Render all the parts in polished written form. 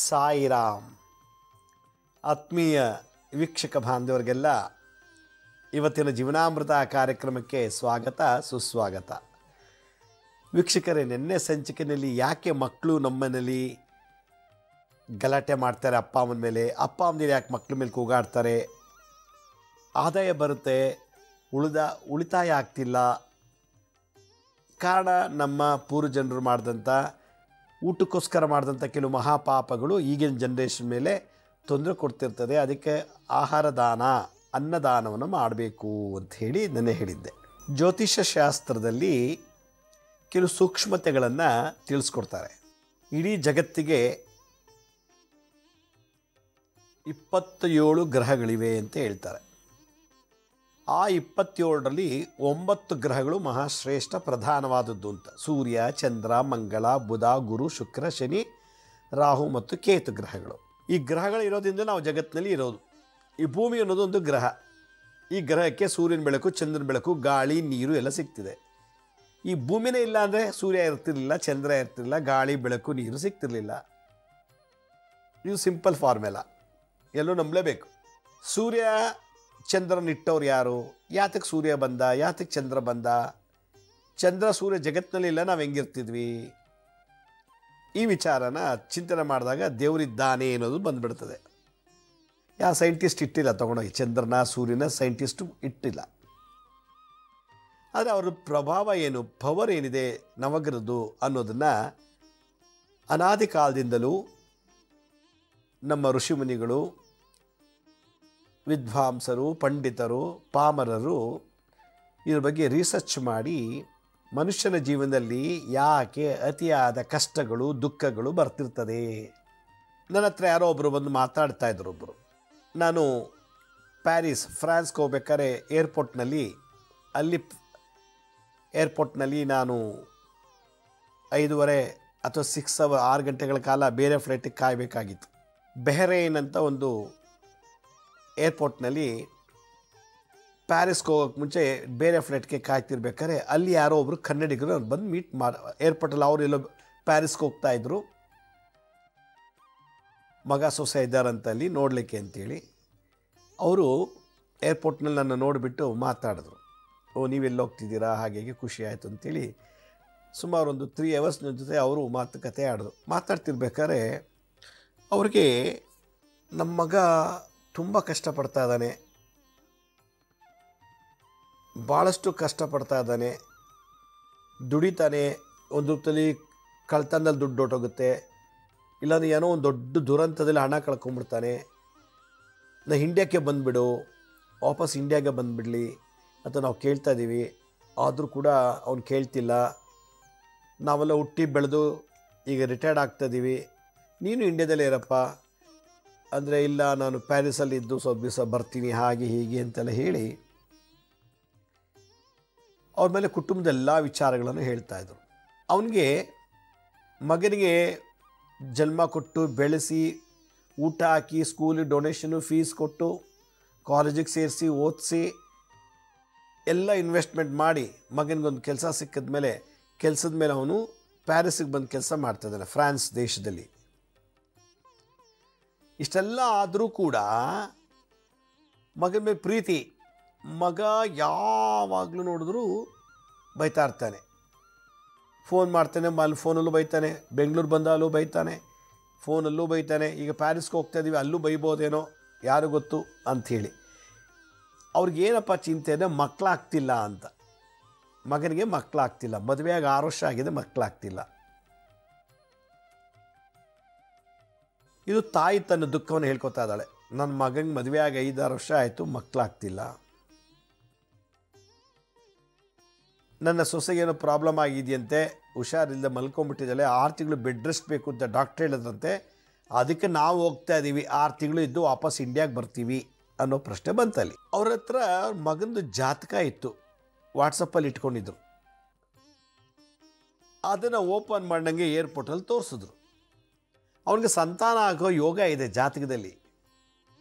ಸಾಯಿರಾಮ್. ಆತ್ಮೀಯ ವೀಕ್ಷಕ ಬಾಂಧವರಿಗೆಲ್ಲ ಇವತ್ತಿನ ಜೀವನಾಮೃತ ಕಾರ್ಯಕ್ರಮಕ್ಕೆ ಸ್ವಾಗತ ಸುಸ್ವಾಗತ. ವೀಕ್ಷಕರೇ, ನಿನ್ನೆ ಸಂಚಿಕೆಯಲ್ಲಿ ಯಾಕೆ ಮಕ್ಕಳು ನಮ್ಮನೇಲಿ ಗಲಾಟೆ ಮಾಡ್ತಾರೆ ಅಪ್ಪ ಅಮ್ಮನ ಮೇಲೆ, ಅಪ್ಪ ಅಮ್ಮನ ಯಾಕೆ ಮಕ್ಕಳ ಮೇಲೆ ಕೂಗಾಡ್ತಾರೆ, ಆದಾಯ ಬರುತ್ತೆ ಉಳಿತಾಯ ಆಗ್ತಿಲ್ಲ, ಕಾರಣ ನಮ್ಮ ಪೂರ್ವಜನರು ಮಾಡಿದಂಥ ಊಟಕ್ಕೋಸ್ಕರ ಮಾಡಿದಂಥ ಕೆಲವು ಮಹಾಪಾಪಗಳು ಈಗಿನ ಜನ್ರೇಷನ್ ಮೇಲೆ ತೊಂದರೆ ಕೊಡ್ತಿರ್ತದೆ. ಅದಕ್ಕೆ ಆಹಾರ ದಾನ, ಅನ್ನದಾನವನ್ನು ಮಾಡಬೇಕು ಅಂತ ಹೇಳಿ ನೆನ್ನೆ ಹೇಳಿದ್ದೆ. ಜ್ಯೋತಿಷ್ಯ ಶಾಸ್ತ್ರದಲ್ಲಿ ಕೆಲವು ಸೂಕ್ಷ್ಮತೆಗಳನ್ನು ತಿಳಿಸ್ಕೊಡ್ತಾರೆ. ಇಡೀ ಜಗತ್ತಿಗೆ 27 ಗ್ರಹಗಳಿವೆ ಅಂತ ಹೇಳ್ತಾರೆ. ಆ 27ರಲ್ಲಿ 9 ಗ್ರಹಗಳು ಮಹಾಶ್ರೇಷ್ಠ ಪ್ರಧಾನವಾದದ್ದು ಅಂತ. ಸೂರ್ಯ, ಚಂದ್ರ, ಮಂಗಳ, ಬುಧ, ಗುರು, ಶುಕ್ರ, ಶನಿ, ರಾಹು ಮತ್ತು ಕೇತು ಗ್ರಹಗಳು. ಈ ಗ್ರಹಗಳು ಇರೋದ್ರಿಂದ ನಾವು ಜಗತ್ತಿನಲ್ಲಿ ಇರೋದು. ಈ ಭೂಮಿ ಅನ್ನೋದು ಒಂದು ಗ್ರಹ. ಈ ಗ್ರಹಕ್ಕೆ ಸೂರ್ಯನ ಬೆಳಕು, ಚಂದ್ರನ ಬೆಳಕು, ಗಾಳಿ, ನೀರು ಎಲ್ಲ ಸಿಗ್ತಿದೆ. ಈ ಭೂಮಿನೇ ಇಲ್ಲ ಅಂದರೆ ಸೂರ್ಯ ಇರ್ತಿರ್ಲಿಲ್ಲ, ಚಂದ್ರ ಇರ್ತಿರಲಿಲ್ಲ, ಗಾಳಿ, ಬೆಳಕು, ನೀರು ಸಿಗ್ತಿರ್ಲಿಲ್ಲ. ಇದು ಸಿಂಪಲ್ ಫಾರ್ಮುಲಾ, ಎಲ್ಲೂ ನಂಬಲೇಬೇಕು. ಸೂರ್ಯ ಚಂದ್ರನಿಟ್ಟವ್ರು ಯಾರು? ಯಾತಕ್ಕೆ ಸೂರ್ಯ ಬಂದ, ಯಾತಕ್ಕೆ ಚಂದ್ರ ಬಂದ? ಚಂದ್ರ ಸೂರ್ಯ ಜಗತ್ತಿನಲ್ಲಿ ಇಲ್ಲ, ನಾವು ಹೆಂಗಿರ್ತಿದ್ವಿ? ಈ ವಿಚಾರನ ಚಿಂತನೆ ಮಾಡಿದಾಗ ದೇವರಿದ್ದಾನೆ ಅನ್ನೋದು ಬಂದುಬಿಡ್ತದೆ. ಯಾವ ಸೈಂಟಿಸ್ಟ್ ಇಟ್ಟಿಲ್ಲ ತೊಗೊಂಡೋಗಿ, ಚಂದ್ರನ ಸೂರ್ಯನ ಸೈಂಟಿಸ್ಟು ಇಟ್ಟಿಲ್ಲ. ಆದರೆ ಅವ್ರ ಪ್ರಭಾವ ಏನು, ಪವರ್ ಏನಿದೆ ನವಗ್ರಹದ್ದು ಅನ್ನೋದನ್ನು ಅನಾದಿ ಕಾಲದಿಂದಲೂ ನಮ್ಮ ಋಷಿಮುನಿಗಳು, ವಿದ್ವಾಂಸರು, ಪಂಡಿತರು, ಪಾಮರರು ಇದ್ರ ಬಗ್ಗೆ ರಿಸರ್ಚ್ ಮಾಡಿ ಮನುಷ್ಯನ ಜೀವನದಲ್ಲಿ ಯಾಕೆ ಅತಿಯಾದ ಕಷ್ಟಗಳು, ದುಃಖಗಳು ಬರ್ತಿರ್ತದೆ. ನನ್ನ ಹತ್ರ ಯಾರೋ ಒಬ್ಬರು ಬಂದು ಮಾತಾಡ್ತಾ ಇದ್ರು. ಒಬ್ಬರು, ನಾನು ಪ್ಯಾರಿಸ್ ಫ್ರಾನ್ಸ್ಗೆ ಹೋಗ್ಬೇಕಾದ್ರೆ ಏರ್ಪೋರ್ಟ್ನಲ್ಲಿ ನಾನು 5:30 ಅಥವಾ 6 ಗಂಟೆಗಳ ಕಾಲ ಬೇರೆ ಫ್ಲೈಟಿಗೆ ಕಾಯಬೇಕಾಗಿತ್ತು. ಬೆಹ್ರೈನ್ ಅಂತ ಒಂದು ಏರ್ಪೋರ್ಟ್ನಲ್ಲಿ ಪ್ಯಾರಿಸ್ಗೆ ಹೋಗೋಕ್ಕೆ ಮುಂಚೆ ಬೇರೆ ಫ್ಲೈಟ್ಗೆ ಕಾಯ್ತಿರ್ಬೇಕಾದ್ರೆ ಅಲ್ಲಿ ಯಾರೋ ಒಬ್ಬರು ಕನ್ನಡಿಗರು ಅವ್ರು ಬಂದು ಮೀಟ್ ಏರ್ಪೋರ್ಟಲ್ಲಿ ಅವರು ಎಲ್ಲೋ ಪ್ಯಾರಿಸ್ಗೆ ಹೋಗ್ತಾಯಿದ್ರು. ಮಗ ಸೊಸೆ ಇದ್ದಾರಂತಲ್ಲಿ ನೋಡಲಿಕ್ಕೆ ಅಂತೇಳಿ ಅವರು ಏರ್ಪೋರ್ಟ್ನಲ್ಲಿ ನನ್ನ ನೋಡಿಬಿಟ್ಟು ಮಾತಾಡಿದ್ರು. ಓ, ನೀವೆಲ್ಲ ಹೋಗ್ತಿದ್ದೀರಾ, ಹಾಗೆ ಖುಷಿ ಆಯಿತು ಅಂತೇಳಿ ಸುಮಾರು ಒಂದು 3 hours ನನ್ನ ಜೊತೆ ಅವರು ಮಾತುಕತೆ ಆಡಿದ್ರು. ಮಾತಾಡ್ತಿರ್ಬೇಕಾದ್ರೆ ಅವ್ರಿಗೆ ನಮ್ಮ ಮಗ ತುಂಬ ಕಷ್ಟಪಡ್ತಾ ಇದ್ದಾನೆ, ಭಾಳಷ್ಟು ಕಷ್ಟಪಡ್ತಾ ಇದ್ದಾನೆ, ದುಡಿತಾನೆ, ಒಂದು ರೂಪದಲ್ಲಿ ಕಳ್ತನದಲ್ಲಿ ದುಡ್ಡು ಹೊಟ್ಟೋಗುತ್ತೆ, ಇಲ್ಲಾಂದರೆ ಏನೋ ಒಂದು ದೊಡ್ಡ ದುರಂತದಲ್ಲಿ ಹಣ ಕಳ್ಕೊಂಬಿಡ್ತಾನೆ, ನಾ ಇಂಡಿಯಾಕ್ಕೆ ಬಂದುಬಿಡು, ವಾಪಸ್ ಇಂಡಿಯಾಗೆ ಬಂದುಬಿಡಲಿ ಅಂತ ನಾವು ಕೇಳ್ತಾ ಇದ್ದೀವಿ. ಆದರೂ ಕೂಡ ಅವ್ನು ಕೇಳ್ತಿಲ್ಲ. ನಾವೆಲ್ಲ ಹುಟ್ಟಿ ಬೆಳೆದು ಈಗ ರಿಟೈರ್ಡ್ ಆಗ್ತಾಯಿದ್ದೀವಿ, ನೀನು ಇಂಡಿಯಾದಲ್ಲೇ ಇರಪ್ಪ ಅಂದರೆ, ಇಲ್ಲ ನಾನು ಪ್ಯಾರಿಸಲ್ಲಿ ಇದ್ದು ಸ್ವಲ್ಪ ದಿವಸ ಬರ್ತೀನಿ, ಹಾಗೆ ಹೀಗೆ ಅಂತೆಲ್ಲ ಹೇಳಿ ಅವ್ರ ಮೇಲೆ ಕುಟುಂಬದ ಎಲ್ಲ ವಿಚಾರಗಳನ್ನು ಹೇಳ್ತಾಯಿದ್ರು. ಅವನಿಗೆ ಮಗನಿಗೆ ಜನ್ಮ ಕೊಟ್ಟು ಬೆಳೆಸಿ ಊಟ ಹಾಕಿ ಸ್ಕೂಲಿಗೆ ಡೊನೇಷನು ಫೀಸ್ ಕೊಟ್ಟು ಕಾಲೇಜಿಗೆ ಸೇರಿಸಿ ಓದಿಸಿ ಎಲ್ಲ ಇನ್ವೆಸ್ಟ್ಮೆಂಟ್ ಮಾಡಿ ಮಗನಿಗೊಂದು ಕೆಲಸ ಸಿಕ್ಕಿದ ಮೇಲೆ ಕೆಲಸದ ಮೇಲೆ ಅವನು ಪ್ಯಾರಿಸಿಗೆ ಬಂದು ಕೆಲಸ ಮಾಡ್ತಾಯಿದ್ದಾನೆ ಫ್ರಾನ್ಸ್ ದೇಶದಲ್ಲಿ. ಇಷ್ಟೆಲ್ಲ ಆದರೂ ಕೂಡ ಮಗನ ಮೇಲೆ ಪ್ರೀತಿ. ಮಗ ಯಾವಾಗಲೂ ನೋಡಿದ್ರೂ ಬೈತಾ ಇರ್ತಾನೆ, ಫೋನ್ ಮಾಡ್ತಾನೆ, ಫೋನಲ್ಲೂ ಬೈತಾನೆ, ಬೆಂಗಳೂರು ಬಂದಾಗಲೂ ಬೈತಾನೆ, ಫೋನಲ್ಲೂ ಬೈತಾನೆ. ಈಗ ಪ್ಯಾರಿಸ್ಗೆ ಹೋಗ್ತಾ ಇದ್ದೀವಿ, ಅಲ್ಲೂ ಬೈಬೋದೇನೋ, ಯಾರು ಗೊತ್ತು ಅಂಥೇಳಿ. ಅವ್ರಿಗೇನಪ್ಪ ಚಿಂತೆ ಅಂದರೆ ಮಕ್ಕಳಾಗ್ತಿಲ್ಲ ಅಂತ. ಮಗನಿಗೆ ಮಕ್ಕಳಾಗ್ತಿಲ್ಲ, ಮದುವೆಯಾಗಿ 6 ವರ್ಷ ಆಗಿದೆ, ಮಕ್ಕಳಾಗ್ತಿಲ್ಲ. ಇದು ತಾಯಿ ತನ್ನ ದುಃಖವನ್ನು ಹೇಳ್ಕೊತಾ ಇದ್ದಾಳೆ. ನನ್ನ ಮಗನಿಗೆ ಮದುವೆಯಾಗಿ 5-6 ವರ್ಷ ಆಯಿತು, ಮಕ್ಕಳಾಗ್ತಿಲ್ಲ. ನನ್ನ ಸೊಸೆಗೇನೋ ಪ್ರಾಬ್ಲಮ್ ಆಗಿದೆಯಂತೆ, ಹುಷಾರಿಲ್ಲದೆ ಮಲ್ಕೊಂಡ್ಬಿಟ್ಟಿದ್ದಾಳೆ, 6 ತಿಂಗಳು ಬೆಡ್ ರೆಸ್ಟ್ ಬೇಕು ಅಂತ ಡಾಕ್ಟ್ರ್ ಹೇಳಿದ್ರಂತೆ, ಅದಕ್ಕೆ ನಾವು ಹೋಗ್ತಾ ಇದ್ದೀವಿ, 6 ತಿಂಗಳು ಇದ್ದು ವಾಪಸ್ ಇಂಡಿಯಾಗೆ ಬರ್ತೀವಿ ಅನ್ನೋ ಪ್ರಶ್ನೆ ಬಂತಲ್ಲಿ. ಅವ್ರ ಹತ್ರ ಮಗಂದು ಜಾತಕ ಇತ್ತು, ವಾಟ್ಸಪ್ಪಲ್ಲಿ ಇಟ್ಕೊಂಡಿದ್ರು. ಅದನ್ನು ಓಪನ್ ಮಾಡ್ದಂಗೆ ಏರ್ಪೋರ್ಟಲ್ಲಿ ತೋರಿಸಿದ್ರು. ಅವನಿಗೆ ಸಂತಾನ ಆಗೋ ಯೋಗ ಇದೆ, ಜಾತಕದಲ್ಲಿ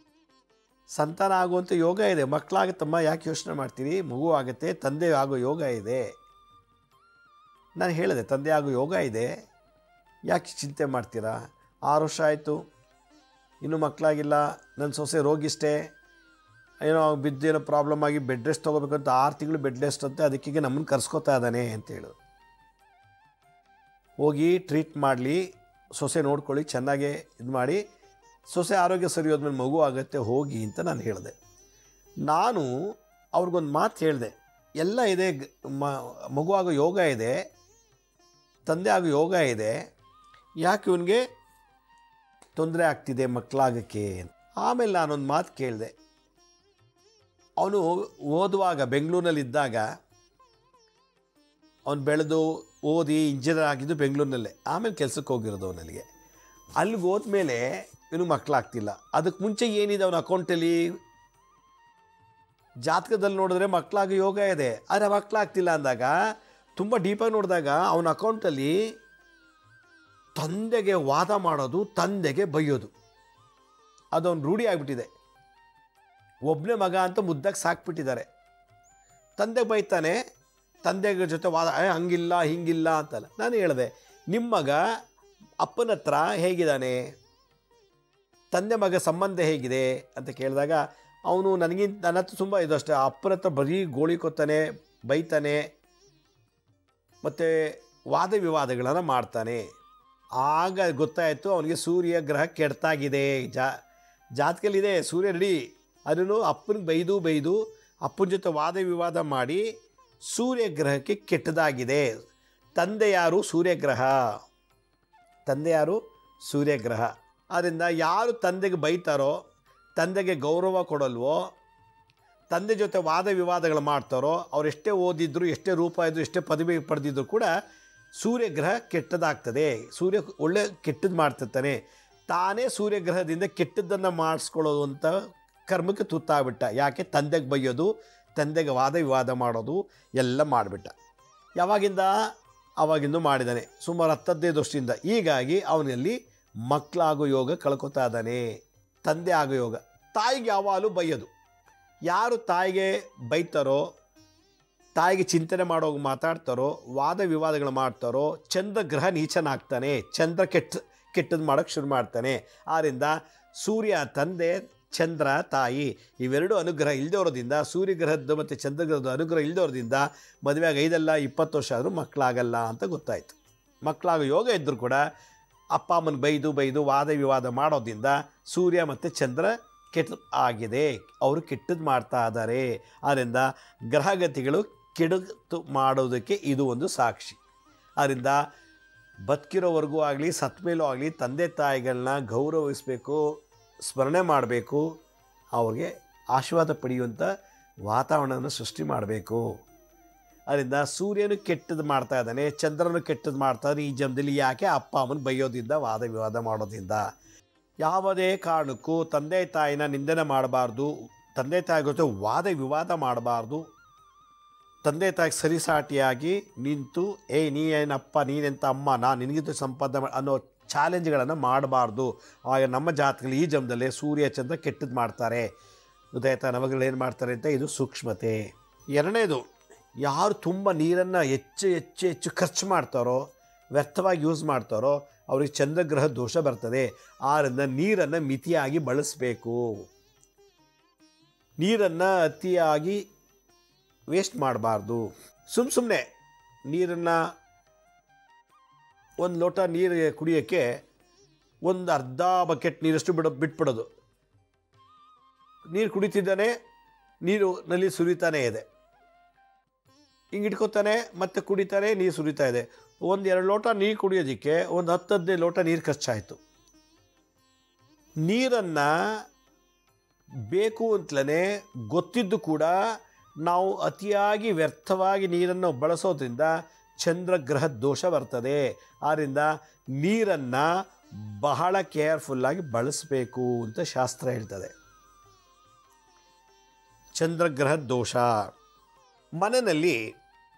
ಸಂತಾನ ಆಗುವಂಥ ಯೋಗ ಇದೆ. ಮಕ್ಕಳಾಗುತ್ತಮ್ಮ, ಯಾಕೆ ಯೋಚನೆ ಮಾಡ್ತೀರಿ, ಮಗು ಆಗುತ್ತೆ, ತಂದೆ ಆಗೋ ಯೋಗ ಇದೆ. ನಾನು ಹೇಳಿದೆ, ತಂದೆ ಆಗೋ ಯೋಗ ಇದೆ, ಯಾಕೆ ಚಿಂತೆ ಮಾಡ್ತೀರಾ? 6 ವರ್ಷ ಆಯಿತು, ಇನ್ನೂ ಮಕ್ಕಳಾಗಿಲ್ಲ, ನನ್ನ ಸೊಸೆ ರೋಗಿಷ್ಟೇ, ಏನೋ ಬಿದ್ದೇನೋ ಪ್ರಾಬ್ಲಮ್ ಆಗಿ ಬೆಡ್ ರೆಸ್ಟ್ ತೊಗೋಬೇಕಂತ 6 ತಿಂಗಳು ಬೆಡ್ ರೆಸ್ಟ್ ಅಂತೆ, ಅದಕ್ಕೀಗ ನಮ್ಮನ್ನು ಕರ್ಸ್ಕೊತಾ ಇದ್ದಾನೆ ಅಂತ ಹೇಳೋದು. ಹೋಗಿ ಟ್ರೀಟ್ ಮಾಡಲಿ, ಸೊಸೆ ನೋಡ್ಕೊಳ್ಳಿ, ಚೆನ್ನಾಗೇ ಇದು ಮಾಡಿ, ಸೊಸೆ ಆರೋಗ್ಯ ಸರಿ ಹೋದ್ಮೇಲೆ ಮಗು ಆಗುತ್ತೆ ಹೋಗಿ ಅಂತ ನಾನು ಹೇಳಿದೆ. ನಾನು ಅವ್ರಿಗೊಂದು ಮಾತು ಹೇಳಿದೆ, ಎಲ್ಲ ಇದೆ, ಮಗು ಆಗೋ ಯೋಗ ಇದೆ, ತಂದೆ ಆಗೋ ಯೋಗ ಇದೆ, ಯಾಕೆ ಇವನಿಗೆ ತೊಂದರೆ ಆಗ್ತಿದೆ ಮಕ್ಕಳಾಗಕ್ಕೆ. ಆಮೇಲೆ ನಾನೊಂದು ಮಾತು ಕೇಳಿದೆ. ಅವನು ಓದುವಾಗ ಬೆಂಗಳೂರಿನಲ್ಲಿದ್ದಾಗ, ಅವನು ಬೆಳೆದು ಓದಿ ಇಂಜಿನಿಯರ್ ಆಗಿದ್ದು ಬೆಂಗಳೂರಿನಲ್ಲೇ, ಆಮೇಲೆ ಕೆಲಸಕ್ಕೆ ಹೋಗಿರೋದು ಅವನಿಗೆ. ಅಲ್ಲಿಗೆ ಹೋದ್ಮೇಲೆ ಇವನು ಮಕ್ಕಳಾಗ್ತಿಲ್ಲ. ಅದಕ್ಕೆ ಮುಂಚೆ ಏನಿದೆ ಅವನ ಅಕೌಂಟಲ್ಲಿ, ಜಾತಕದಲ್ಲಿ ನೋಡಿದ್ರೆ ಮಕ್ಕಳಾಗ ಯೋಗ ಇದೆ, ಆದರೆ ಮಕ್ಕಳಾಗ್ತಿಲ್ಲ ಅಂದಾಗ ತುಂಬ ಡೀಪಾಗಿ ನೋಡಿದಾಗ ಅವನ ಅಕೌಂಟಲ್ಲಿ ತಂದೆಗೆ ವಾದ ಮಾಡೋದು, ತಂದೆಗೆ ಬೈಯೋದು, ಅದೊಂದು ರೂಢಿ ಆಗಿಬಿಟ್ಟಿದೆ. ಒಬ್ಬನೇ ಮಗ ಅಂತ ಮುದ್ದಾಗಿ ಸಾಕ್ಬಿಟ್ಟಿದ್ದಾರೆ. ತಂದೆ ಬೈತಾನೆ, ತಂದೆಗೆ ಜೊತೆ ವಾದ, ಹಂಗಿಲ್ಲ ಹಿಂಗಿಲ್ಲ ಅಂತಲ್ಲ. ನಾನು ಹೇಳಿದೆ, ನಿಮ್ಮ ಮಗ ಅಪ್ಪನ ಹತ್ರ ಹೇಗಿದ್ದಾನೆ, ತಂದೆ ಮಗ ಸಂಬಂಧ ಹೇಗಿದೆ ಅಂತ ಕೇಳಿದಾಗ ಅವನು ನನ್ನ ಹತ್ರ ತುಂಬ ಇದು ಅಷ್ಟೇ, ಅಪ್ಪನ ಹತ್ರ ಬರೀ ಗೋಳಿ ಕೊತ್ತಾನೆ, ಬೈತಾನೆ, ಮತ್ತು ವಾದ ವಿವಾದಗಳನ್ನು ಮಾಡ್ತಾನೆ. ಆಗ ಗೊತ್ತಾಯಿತು ಅವನಿಗೆ ಸೂರ್ಯ ಗ್ರಹ ಕೆಡ್ತಾಗಿದೆ. ಜಾತಕದಲ್ಲಿದೆ ಸೂರ್ಯ ರೆಡಿ, ಅದನ್ನು ಅಪ್ಪನಿಗೆ ಬೈದು ಅಪ್ಪನ ಜೊತೆ ವಾದ ವಿವಾದ ಮಾಡಿ ಸೂರ್ಯ ಗ್ರಹಕ್ಕೆ ಕೆಟ್ಟದಾಗಿದೆ. ತಂದೆ ಯಾರು? ಸೂರ್ಯಗ್ರಹ. ತಂದೆ ಯಾರು? ಸೂರ್ಯಗ್ರಹ. ಆದ್ದರಿಂದ ಯಾರು ತಂದೆಗೆ ಬೈತಾರೋ, ತಂದೆಗೆ ಗೌರವ ಕೊಡಲ್ವೋ, ತಂದೆ ಜೊತೆ ವಾದ ವಿವಾದಗಳು ಮಾಡ್ತಾರೋ, ಅವರೆಷ್ಟೇ ಓದಿದ್ರು, ಎಷ್ಟೇ ರೂಪ ಇದ್ದರು, ಎಷ್ಟೇ ಪದವಿ ಪಡೆದಿದ್ರು ಕೂಡ ಸೂರ್ಯಗ್ರಹ ಕೆಟ್ಟದಾಗ್ತದೆ. ಸೂರ್ಯ ಒಳ್ಳೆ ಕೆಟ್ಟದ್ದು ಮಾಡ್ತಿರ್ತಾನೆ. ತಾನೇ ಸೂರ್ಯಗ್ರಹದಿಂದ ಕೆಟ್ಟದ್ದನ್ನು ಮಾಡಿಸ್ಕೊಳ್ಳೋದು ಅಂತ ಕರ್ಮಕ್ಕೆ ತುತ್ತಾಗ್ಬಿಟ್ಟ. ಯಾಕೆ? ತಂದೆಗೆ ಬೈಯೋದು, ತಂದೆಗೆ ವಾದ ವಿವಾದ ಮಾಡೋದು ಎಲ್ಲ ಮಾಡಿಬಿಟ್ಟ. ಯಾವಾಗಿಂದ? ಆವಾಗಿಂದ ಮಾಡಿದ್ದಾನೆ, ಸುಮಾರು 10-15 ವರ್ಷದಿಂದ. ಹೀಗಾಗಿ ಅವನಲ್ಲಿ ಮಕ್ಕಳಾಗೋ ಯೋಗ ಕಳ್ಕೊತಾ ಇದ್ದಾನೆ. ತಂದೆ ಆಗೋ ಯೋಗ. ತಾಯಿಗೆ ಯಾವಾಗಲೂ ಬೈಯೋದು. ಯಾರು ತಾಯಿಗೆ ಬೈತಾರೋ, ತಾಯಿಗೆ ಚಿಂತನೆ ಮಾಡೋಗಿ ಮಾತಾಡ್ತಾರೋ, ವಾದ ವಿವಾದಗಳು ಮಾಡ್ತಾರೋ, ಚಂದ್ರಗ್ರಹ ನೀಚನಾಗ್ತಾನೆ, ಚಂದ್ರ ಕೆಟ್ಟದ್ದು ಮಾಡೋಕ್ಕೆ ಶುರು ಮಾಡ್ತಾನೆ. ಆದ್ದರಿಂದ ಸೂರ್ಯ ತಂದೆ, ಚಂದ್ರ ತಾಯಿ, ಇವೆರಡು ಅನುಗ್ರಹ ಇಲ್ಲದೋರೋದ್ರಿಂದ, ಸೂರ್ಯಗ್ರಹದ್ದು ಮತ್ತು ಚಂದ್ರಗ್ರಹದ ಅನುಗ್ರಹ ಇಲ್ಲದೋರೋದ್ರಿಂದ ಮದುವೆಯಾಗಿ 5-20 ವರ್ಷ ಆದರೂ ಮಕ್ಕಳಾಗಲ್ಲ ಅಂತ ಗೊತ್ತಾಯಿತು. ಮಕ್ಕಳಾಗೋ ಯೋಗ ಇದ್ದರೂ ಕೂಡ ಅಪ್ಪ ಅಮ್ಮನ ಬೈದು ವಾದ ವಿವಾದ ಮಾಡೋದ್ರಿಂದ ಸೂರ್ಯ ಮತ್ತು ಚಂದ್ರ ಕೆಟ್ಟ ಆಗಿದೆ, ಅವರು ಕೆಟ್ಟದ್ದು ಮಾಡ್ತಾ ಇದ್ದಾರೆ. ಆದ್ದರಿಂದ ಗ್ರಹಗತಿಗಳು ಕೆಡುಕು ಮಾಡೋದಕ್ಕೆ ಇದು ಒಂದು ಸಾಕ್ಷಿ. ಆದ್ದರಿಂದ ಬದುಕಿರೋವರೆಗೂ ಆಗಲಿ, ಸತ್ತ ಮೇಲೂ ಆಗಲಿ ತಂದೆ ತಾಯಿಗಳನ್ನ ಗೌರವಿಸಬೇಕು, ಸ್ಮರಣೆ ಮಾಡಬೇಕು, ಅವ್ರಿಗೆ ಆಶೀರ್ವಾದ ಪಡೆಯುವಂಥ ವಾತಾವರಣವನ್ನು ಸೃಷ್ಟಿ ಮಾಡಬೇಕು. ಅದರಿಂದ ಸೂರ್ಯನು ಕೆಟ್ಟದ್ದು ಮಾಡ್ತಾ ಇದ್ದಾನೆ, ಚಂದ್ರನು ಕೆಟ್ಟದ್ದು ಮಾಡ್ತಾರೆ ಈ ಜನ್ಮದಲ್ಲಿ. ಯಾಕೆ? ಅಪ್ಪ ಅಮ್ಮನ ಬೈಯೋದ್ರಿಂದ, ವಾದ ವಿವಾದ ಮಾಡೋದ್ರಿಂದ. ಯಾವುದೇ ಕಾರಣಕ್ಕೂ ತಂದೆ ತಾಯಿನ ನಿಂದನೆ ಮಾಡಬಾರ್ದು, ತಂದೆ ತಾಯಿ ಜೊತೆ ವಾದ ವಿವಾದ ಮಾಡಬಾರ್ದು. ತಂದೆ ತಾಯಿಗೆ ಸರಿಸಾಟಿಯಾಗಿ ನಿಂತು, ನೀ ಏನಪ್ಪ, ನೀನೆಂತ ಅಮ್ಮ, ನಾನು ನಿನಗಿಂತ ಸಂಪಾದನೆ ಅನ್ನೋ ಚಾಲೆಂಜ್ಗಳನ್ನು ಮಾಡಬಾರ್ದು. ಆಗ ನಮ್ಮ ಜಾತಕದಲ್ಲಿ ಈ ಜನ್ಮದಲ್ಲೇ ಸೂರ್ಯ ಚಂದ್ರ ಕೆಟ್ಟದ್ದು ಮಾಡ್ತಾರೆ, ಗೊತ್ತಾಯ್ತಾ, ನವಗಳು ಏನು ಮಾಡ್ತಾರೆ ಅಂತ. ಇದು ಸೂಕ್ಷ್ಮತೆ. ಎರಡನೇದು, ಯಾರು ತುಂಬ ನೀರನ್ನು ಹೆಚ್ಚು ಖರ್ಚು ಮಾಡ್ತಾರೋ, ವ್ಯರ್ಥವಾಗಿ ಯೂಸ್ ಮಾಡ್ತಾರೋ, ಅವ್ರಿಗೆ ಚಂದ್ರಗ್ರಹ ದೋಷ ಬರ್ತದೆ. ಆದ್ದರಿಂದ ನೀರನ್ನು ಮಿತಿಯಾಗಿ ಬಳಸಬೇಕು. ನೀರನ್ನು ಅತಿಯಾಗಿ ವೇಸ್ಟ್ ಮಾಡಬಾರ್ದು. ಸುಮ್ಮನೆ ನೀರನ್ನು, ಒಂದು ಲೋಟ ನೀರು ಕುಡಿಯೋಕ್ಕೆ ಒಂದು ಅರ್ಧ ಬಕೆಟ್ ನೀರಷ್ಟು ಬಿಟ್ಬಿಡೋದು. ನೀರು ಕುಡಿತಿದ್ದಾನೆ, ನೀರು ನಲ್ಲಿ ಸುರಿತಾನೇ ಇದೆ, ಹಿಂಗೆ ಇಟ್ಕೋತಾನೆ, ಮತ್ತೆ ಕುಡಿತಾನೆ, ನೀರು ಸುರಿತಾ ಇದೆ. 1-2 ಲೋಟ ನೀರು ಕುಡಿಯೋದಕ್ಕೆ ಒಂದು 10-15 ಲೋಟ ನೀರು ಖರ್ಚಾಯಿತು. ನೀರನ್ನು ಬೇಕು ಅಂತಲೇ ಗೊತ್ತಿದ್ದು ಕೂಡ ನಾವು ಅತಿಯಾಗಿ ವ್ಯರ್ಥವಾಗಿ ನೀರನ್ನು ಬಳಸೋದ್ರಿಂದ ಚಂದ್ರಗ್ರಹ ದೋಷ ಬರ್ತದೆ. ಆದ್ದರಿಂದ ನೀರನ್ನು ಬಹಳ ಕೇರ್ಫುಲ್ಲಾಗಿ ಬಳಸಬೇಕು ಅಂತ ಶಾಸ್ತ್ರ ಹೇಳ್ತದೆ. ಚಂದ್ರಗ್ರಹ ದೋಷ. ಮನೆಯಲ್ಲಿ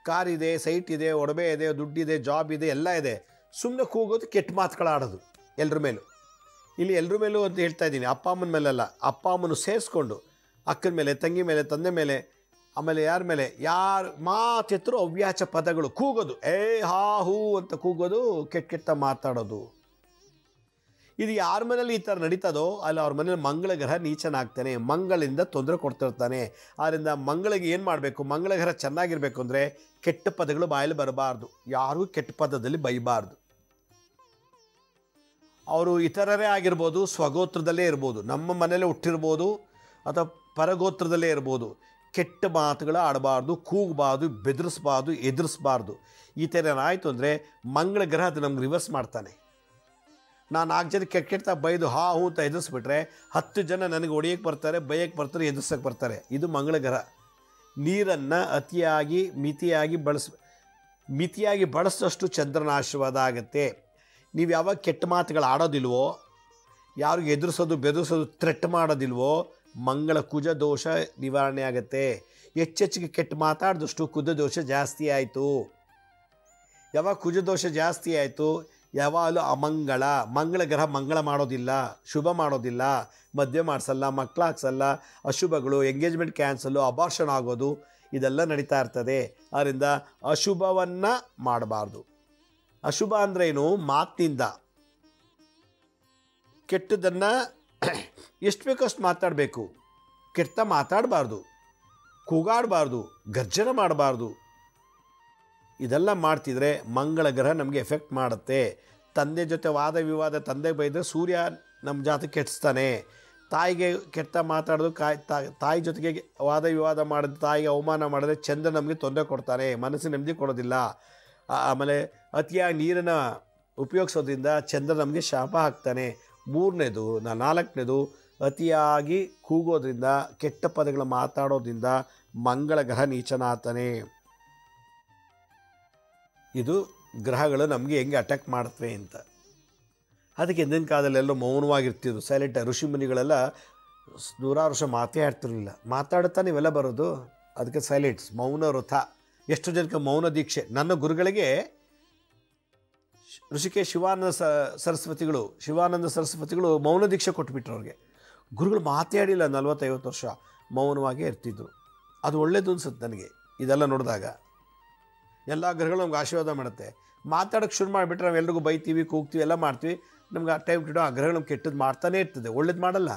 ಕಾರಿದೆ, ಸೈಟ್ ಇದೆ, ಒಡವೆ ಇದೆ, ದುಡ್ಡಿದೆ, ಜಾಬ್ ಇದೆ, ಎಲ್ಲ ಇದೆ, ಸುಮ್ಮನೆ ಕೂಗೋದು, ಕೆಟ್ಟ ಮಾತುಗಳಾಡೋದು ಎಲ್ಲರ ಮೇಲೂ. ಇಲ್ಲಿ ಎಲ್ಲರ ಮೇಲೂ ಅಂತ ಹೇಳ್ತಾ ಇದ್ದೀನಿ, ಅಪ್ಪ ಅಮ್ಮನ ಮೇಲೆಲ್ಲ. ಅಪ್ಪ ಅಮ್ಮನ ಸೇರಿಸ್ಕೊಂಡು ಅಕ್ಕನ ಮೇಲೆ, ತಂಗಿ ಮೇಲೆ, ತಂದೆ ಮೇಲೆ, ಆಮೇಲೆ ಯಾರ ಮೇಲೆ, ಯಾರು ಮಾತೆತ್ತರೂ ಅವ್ಯಾಚ ಪದಗಳು, ಕೂಗೋದು, ಹಾ ಹೂ ಅಂತ ಕೂಗೋದು, ಕೆಟ್ಟ ಮಾತಾಡೋದು, ಇದು ಯಾರ ಮನೇಲಿ ಈ ಥರ ನಡೀತದೋ ಅಲ್ಲಿ ಅವ್ರ ಮನೇಲಿ ಮಂಗಳ ಗ್ರಹ ನೀಚನಾಗ್ತಾನೆ, ಮಂಗಳಿಂದ ತೊಂದರೆ ಕೊಡ್ತಿರ್ತಾನೆ. ಆದ್ದರಿಂದ ಮಂಗಳಿಗೆ ಏನು ಮಾಡಬೇಕು, ಮಂಗಳ ಗ್ರಹ ಚೆನ್ನಾಗಿರಬೇಕು ಅಂದರೆ ಕೆಟ್ಟ ಪದಗಳು ಬಾಯಲ್ಲಿ ಬರಬಾರ್ದು, ಯಾರಿಗೂ ಕೆಟ್ಟ ಪದದಲ್ಲಿ ಬೈಬಾರ್ದು. ಅವರು ಇತರರೇ ಆಗಿರ್ಬೋದು, ಸ್ವಗೋತ್ರದಲ್ಲೇ ಇರ್ಬೋದು, ನಮ್ಮ ಮನೇಲೆ ಹುಟ್ಟಿರ್ಬೋದು ಅಥವಾ ಪರಗೋತ್ರದಲ್ಲೇ ಇರ್ಬೋದು, ಕೆಟ್ಟ ಮಾತುಗಳು ಆಡಬಾರ್ದು, ಕೂಗಬಾರ್ದು, ಬೆದರಿಸ್ಬಾರ್ದು, ಎದುರಿಸ್ಬಾರ್ದು. ಈ ಥರ ಏನಾಯಿತು ಅಂದರೆ ಮಂಗಳ ಗ್ರಹ ಅದು ನಮ್ಗೆ ರಿವರ್ಸ್ ಮಾಡ್ತಾನೆ. ನಾನು 4 ಜನ ಕೆಟ್ಟ ಬೈದು ಹಾ ಹೂ ಅಂತ ಎದುರಿಸ್ಬಿಟ್ರೆ 10 ಜನ ನನಗೆ ಹೊಡೆಯೋಕ್ಕೆ ಬರ್ತಾರೆ, ಬೈಯಕ್ಕೆ ಬರ್ತಾರೆ, ಎದುರ್ಸೋಕ್ಕೆ ಬರ್ತಾರೆ. ಇದು ಮಂಗಳ ಗ್ರಹ. ನೀರನ್ನು ಅತಿಯಾಗಿ ಮಿತಿಯಾಗಿ ಬಳಸಿದಷ್ಟು ಚಂದ್ರನ ಆಶೀರ್ವಾದ ಆಗುತ್ತೆ. ನೀವು ಯಾವಾಗ ಕೆಟ್ಟ ಮಾತುಗಳು ಆಡೋದಿಲ್ವೋ, ಯಾರಿಗೂ ಎದುರಿಸೋದು ಬೆದರಿಸೋದು ಥ್ರೆಟ್ ಮಾಡೋದಿಲ್ವೋ, ಮಂಗಳ ಕುಜ ದೋಷ ನಿವಾರಣೆ ಆಗುತ್ತೆ. ಹೆಚ್ಚೆಚ್ಚಿಗೆ ಕೆಟ್ಟ ಮಾತಾಡಿದಷ್ಟು ಕುಜ ದೋಷ ಜಾಸ್ತಿ ಆಯಿತು. ಯಾವಾಗ ಕುಜ ದೋಷ ಜಾಸ್ತಿ ಆಯಿತು, ಯಾವಾಗಲೂ ಅಮಂಗಳ. ಮಂಗಳ ಗ್ರಹ ಮಂಗಳ ಮಾಡೋದಿಲ್ಲ, ಶುಭ ಮಾಡೋದಿಲ್ಲ, ಮದುವೆ ಮಾಡಿಸಲ್ಲ, ಮಕ್ಕಳಾಗ್ಸಲ್ಲ, ಅಶುಭಗಳು, ಎಂಗೇಜ್ಮೆಂಟ್ ಕ್ಯಾನ್ಸಲ್ಲು, ಅಬಾರ್ಷನ್ ಆಗೋದು ಇದೆಲ್ಲ ನಡೀತಾ ಇರ್ತದೆ. ಆದ್ದರಿಂದ ಅಶುಭವನ್ನು ಮಾಡಬಾರ್ದು. ಅಶುಭ ಅಂದ್ರೇನು? ಮಾತಿನಿಂದ ಕೆಟ್ಟದನ್ನು ಎಷ್ಟು ಬೇಕೋ ಅಷ್ಟು ಮಾತಾಡಬೇಕು, ಕೆಟ್ಟ ಮಾತಾಡಬಾರ್ದು, ಕೂಗಾಡಬಾರ್ದು, ಗರ್ಜನೆ ಮಾಡಬಾರ್ದು. ಇದೆಲ್ಲ ಮಾಡ್ತಿದ್ರೆ ಮಂಗಳ ಗ್ರಹ ನಮಗೆ ಎಫೆಕ್ಟ್ ಮಾಡುತ್ತೆ. ತಂದೆ ಜೊತೆ ವಾದ ವಿವಾದ, ತಂದೆ ಬೈದರೆ ಸೂರ್ಯ ನಮ್ಮ ಜಾತಕ್ಕೆ ಕೆಡಿಸ್ತಾನೆ. ತಾಯಿಗೆ ಕೆಟ್ಟ ಮಾತಾಡೋದು, ತಾಯಿ ಜೊತೆಗೆ ವಾದ ವಿವಾದ ಮಾಡಿದ್ರೆ, ತಾಯಿಗೆ ಅವಮಾನ ಮಾಡಿದ್ರೆ ಚಂದ್ರ ನಮಗೆ ತೊಂದರೆ ಕೊಡ್ತಾನೆ, ಮನಸ್ಸಿನ ನೆಮ್ಮದಿ ಕೊಡೋದಿಲ್ಲ. ಆಮೇಲೆ ಅತಿಯಾಗಿ ನೀರನ್ನು ಉಪಯೋಗಿಸೋದ್ರಿಂದ ಚಂದ್ರ ನಮಗೆ ಶಾಪ ಹಾಕ್ತಾನೆ. 3ನೇದು 4ನೇದು ಅತಿಯಾಗಿ ಕೂಗೋದ್ರಿಂದ, ಕೆಟ್ಟ ಪದಗಳು ಮಾತಾಡೋದ್ರಿಂದ ಮಂಗಳ ಗ್ರಹ ನೀಚನಾಗ್ತಾನೆ. ಇದು ಗ್ರಹಗಳು ನಮಗೆ ಹೆಂಗೆ ಅಟ್ಯಾಕ್ ಮಾಡ್ತವೆ ಅಂತ. ಅದಕ್ಕೆ ಹಿಂದಿನ ಕಾಲದಲ್ಲೆಲ್ಲೋ ಮೌನವಾಗಿರ್ತಿದ್ರು, ಸೈಲೆಂಟ್. ಋಷಿಮುನಿಗಳೆಲ್ಲ 100 ವರ್ಷ ಮಾತೇ ಆಡ್ತಿರಲಿಲ್ಲ, ಮಾತಾಡುತ್ತಾ ನೀವೆಲ್ಲ ಬರೋದು. ಅದಕ್ಕೆ ಸೈಲೆಂಟ್ಸ್, ಮೌನ ವೃಥ. ಎಷ್ಟು ಜನಕ್ಕೆ ಮೌನ ದೀಕ್ಷೆ. ನನ್ನ ಗುರುಗಳಿಗೆ ಋಷಿಕೇಶ್ ಶಿವಾನಂದ ಸರಸ್ವತಿಗಳು ಮೌನ ದೀಕ್ಷೆ ಕೊಟ್ಬಿಟ್ರು ಅವ್ರಿಗೆ. ಗುರುಗಳು ಮಾತಾಡಿಲ್ಲ 40-50 ವರ್ಷ, ಮೌನವಾಗೇ ಇರ್ತಿದ್ರು. ಅದು ಒಳ್ಳೇದು ಅನ್ಸುತ್ತೆ ನನಗೆ ಇದೆಲ್ಲ ನೋಡಿದಾಗ. ಎಲ್ಲ ಗ್ರಹಗಳು ನಮ್ಗೆ ಆಶೀರ್ವಾದ ಮಾಡುತ್ತೆ. ಮಾತಾಡೋಕ್ಕೆ ಶುರು ಮಾಡಿಬಿಟ್ರೆ ನಾವೆಲ್ರಿಗೂ ಬೈತೀವಿ, ಕೂಗ್ತೀವಿ, ಎಲ್ಲ ಮಾಡ್ತೀವಿ. ನಮ್ಗೆ ಆ ಟೈಮ್ ಟು ಆ ಗ್ರಹಗಳು ನಮ್ಗೆ ಕೆಟ್ಟದ್ದು ಮಾಡ್ತಾನೇ ಇರ್ತದೆ, ಒಳ್ಳೇದು ಮಾಡಲ್ಲ.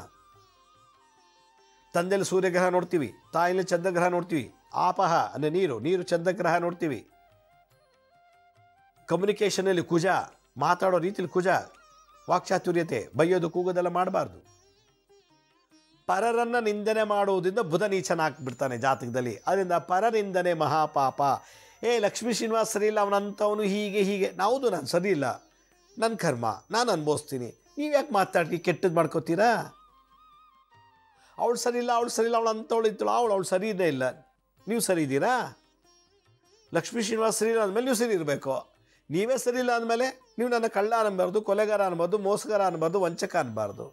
ತಂದೆಯಲ್ಲಿ ಸೂರ್ಯಗ್ರಹ ನೋಡ್ತೀವಿ, ತಾಯಿಯಲ್ಲಿ ಚಂದ್ರಗ್ರಹ ನೋಡ್ತೀವಿ, ಆಪಹ ಅಂದರೆ ನೀರು ಚಂದ್ರಗ್ರಹ ನೋಡ್ತೀವಿ. ಕಮ್ಯುನಿಕೇಷನಲ್ಲಿ ಕುಜ, ಮಾತಾಡೋ ರೀತಿಯಲ್ಲಿ ಕುಜ, ವಾಕ್ಚಾತುರ್ಯತೆ, ಬೈಯೋದು ಕೂಗೋದೆಲ್ಲ ಮಾಡಬಾರ್ದು. ಪರರನ್ನು ನಿಂದನೆ ಮಾಡುವುದರಿಂದ ಬುಧ ನೀಚನಾಗ್ಬಿಡ್ತಾನೆ ಜಾತಕದಲ್ಲಿ. ಅದರಿಂದ ಪರನಿಂದನೆ ಮಹಾಪಾಪ. ಲಕ್ಷ್ಮೀ ಶ್ರೀನಿವಾಸ್ ಸರಿ ಇಲ್ಲ, ಅವನಂಥವನು ಹೀಗೆ ಹೌದು, ನಾನು ಸರಿ ಇಲ್ಲ, ನನ್ನ ಕರ್ಮ, ನಾನು ಅನುಭವಿಸ್ತೀನಿ. ನೀವು ಯಾಕೆ ಮಾತಾಡಿ ಕೆಟ್ಟದ್ದು ಮಾಡ್ಕೋತೀರಾ? ಅವಳು ಸರಿ ಇಲ್ಲ, ಅವಳು ಅಂಥವಳು ಇತ್ತಳು, ಅವಳು ಸರಿ ಇದ್ದೇ ಇಲ್ಲ, ನೀವು ಸರಿ ಇದ್ದೀರಾ? ಲಕ್ಷ್ಮೀ ಶ್ರೀನಿವಾಸ್ ಸರಿ ಇಲ್ಲ ಅಂದಮೇಲೆ ನೀವು ಸರಿ ಇರಬೇಕು. ನೀವೇ ಸರಿ ಇಲ್ಲ ಅಂದಮೇಲೆ ನೀವು ನನ್ನ ಕಳ್ಳ ಅನ್ನಬಾರ್ದು, ಕೊಲೆಗಾರ ಅನ್ಬಾರ್ದು, ಮೋಸಗಾರ ಅನ್ನಬಾರ್ದು, ವಂಚಕ ಅನ್ನಬಾರ್ದು,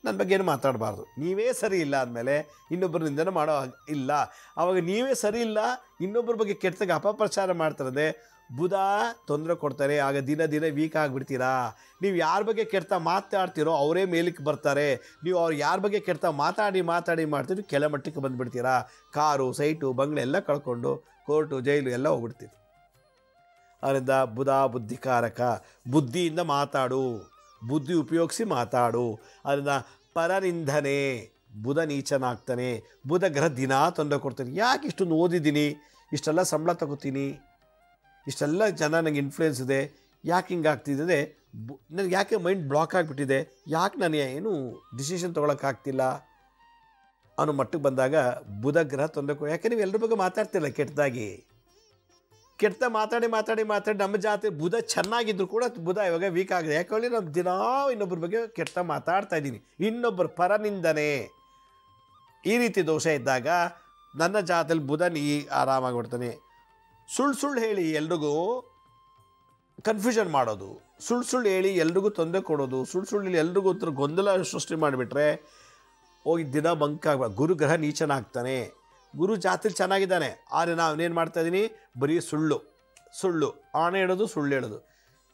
ನನ್ನ ಬಗ್ಗೆ ಏನು ಮಾತಾಡಬಾರ್ದು. ನೀವೇ ಸರಿ ಇಲ್ಲ ಅಂದಮೇಲೆ ಇನ್ನೊಬ್ಬರ ನಿಂದನೆ ಮಾಡೋ ಇಲ್ಲ. ಆವಾಗ ನೀವೇ ಸರಿ ಇಲ್ಲ, ಇನ್ನೊಬ್ಬರ ಬಗ್ಗೆ ಕೆಟ್ಟದಾಗ ಅಪಪ್ರಚಾರ ಮಾಡ್ತಾರಂದರೆ ಬುಧ ತೊಂದರೆ ಕೊಡ್ತಾರೆ. ಆಗ ದಿನ ವೀಕ್ ಆಗಿಬಿಡ್ತೀರಾ. ನೀವು ಯಾರ ಬಗ್ಗೆ ಕೆಟ್ಟ ಮಾತಾಡ್ತೀರೋ ಅವರೇ ಮೇಲಕ್ಕೆ ಬರ್ತಾರೆ. ನೀವು ಅವ್ರು ಯಾರ ಬಗ್ಗೆ ಕೆಟ್ಟ ಮಾತಾಡಿ ಮಾಡ್ತೀರಿ, ಕೆಳಮಟ್ಟಕ್ಕೆ ಬಂದುಬಿಡ್ತೀರಾ. ಕಾರು, ಸೈಟು, ಬಂಗ್ಲೆ ಎಲ್ಲ ಕಳ್ಕೊಂಡು ಕೋರ್ಟು, ಜೈಲು ಎಲ್ಲ ಹೋಗ್ಬಿಡ್ತೀರಿ. ಅದರಿಂದ ಬುಧ ಬುದ್ಧಿಕಾರಕ. ಬುದ್ಧಿಯಿಂದ ಮಾತಾಡು, ಬುದ್ಧಿ ಉಪಯೋಗಿಸಿ ಮಾತಾಡು. ಅದರಿಂದ ಪರನಿಂದನೆ, ಬುಧ ನೀಚನಾಗ್ತಾನೆ. ಬುಧ ಗ್ರಹ ದಿನ ತೊಂದರೆ ಕೊಡ್ತಾನೆ. ಯಾಕೆ ಇಷ್ಟೊಂದು ಓದಿದ್ದೀನಿ, ಇಷ್ಟೆಲ್ಲ ಸಂಬಳ ತಗೋತೀನಿ, ಇಷ್ಟೆಲ್ಲ ಜನ ನನಗೆ ಇನ್ಫ್ಲುಯೆನ್ಸ್ ಇದೆ, ಯಾಕೆ ಹಿಂಗಾಗ್ತಿದೆ, ನನಗೆ ಯಾಕೆ ಮೈಂಡ್ ಬ್ಲಾಕ್ ಆಗಿಬಿಟ್ಟಿದೆ, ಯಾಕೆ ನಾನು ಏನು ಡಿಸಿಷನ್ ತೊಗೊಳಕ್ಕಾಗ್ತಿಲ್ಲ ಅನ್ನೋ ಮಟ್ಟಿಗೆ ಬಂದಾಗ ಬುಧ ಗ್ರಹ ತೊಂದರೆ. ಯಾಕೆ ನೀವು ಎಲ್ಲರ ಬಗ್ಗೆ ಮಾತಾಡ್ತಿಲ್ಲ ಕೆಟ್ಟದಾಗಿ. ಕೆಟ್ಟ ಮಾತಾಡಿ ನಮ್ಮ ಜಾತಿ ಬುಧ ಚೆನ್ನಾಗಿದ್ರು ಕೂಡ ಬುಧ ಇವಾಗ ವೀಕ್ ಆಗಿದೆ. ಯಾಕೆ ನಾನು ದಿನ ಇನ್ನೊಬ್ಬರ ಬಗ್ಗೆ ಕೆಟ್ಟ ಮಾತಾಡ್ತಾ ಇದ್ದೀನಿ. ಇನ್ನೊಬ್ಬರ ಪರನಿಂದನೆ ಈ ರೀತಿ ದೋಷ ಇದ್ದಾಗ ನನ್ನ ಜಾತಿಯಲ್ಲಿ ಬುಧನ ಆರಾಮಾಗಿಬಿಡ್ತಾನೆ. ಸುಳ್ಳು ಹೇಳಿ ಎಲ್ರಿಗೂ ಕನ್ಫ್ಯೂಷನ್ ಮಾಡೋದು, ಸುಳ್ಳು ಹೇಳಿ ಎಲ್ರಿಗೂ ತೊಂದರೆ ಕೊಡೋದು, ಸುಳ್ಳು ಎಲ್ರಿಗೂ ಒಂಥರ ಗೊಂದಲ ಸೃಷ್ಟಿ ಮಾಡಿಬಿಟ್ರೆ ಹೋಗಿ ದಿನ ಬಂಕಾಗ ಗುರುಗ್ರಹ ನೀಚನಾಗ್ತಾನೆ. ಗುರು ಜಾತಿಲಿ ಚೆನ್ನಾಗಿದ್ದಾನೆ, ಆದರೆ ನಾವೇನು ಮಾಡ್ತಾಯಿದ್ದೀನಿ, ಬರೀ ಸುಳ್ಳು ಆಣೆ ಹೇಳೋದು, ಸುಳ್ಳು ಹೇಳೋದು.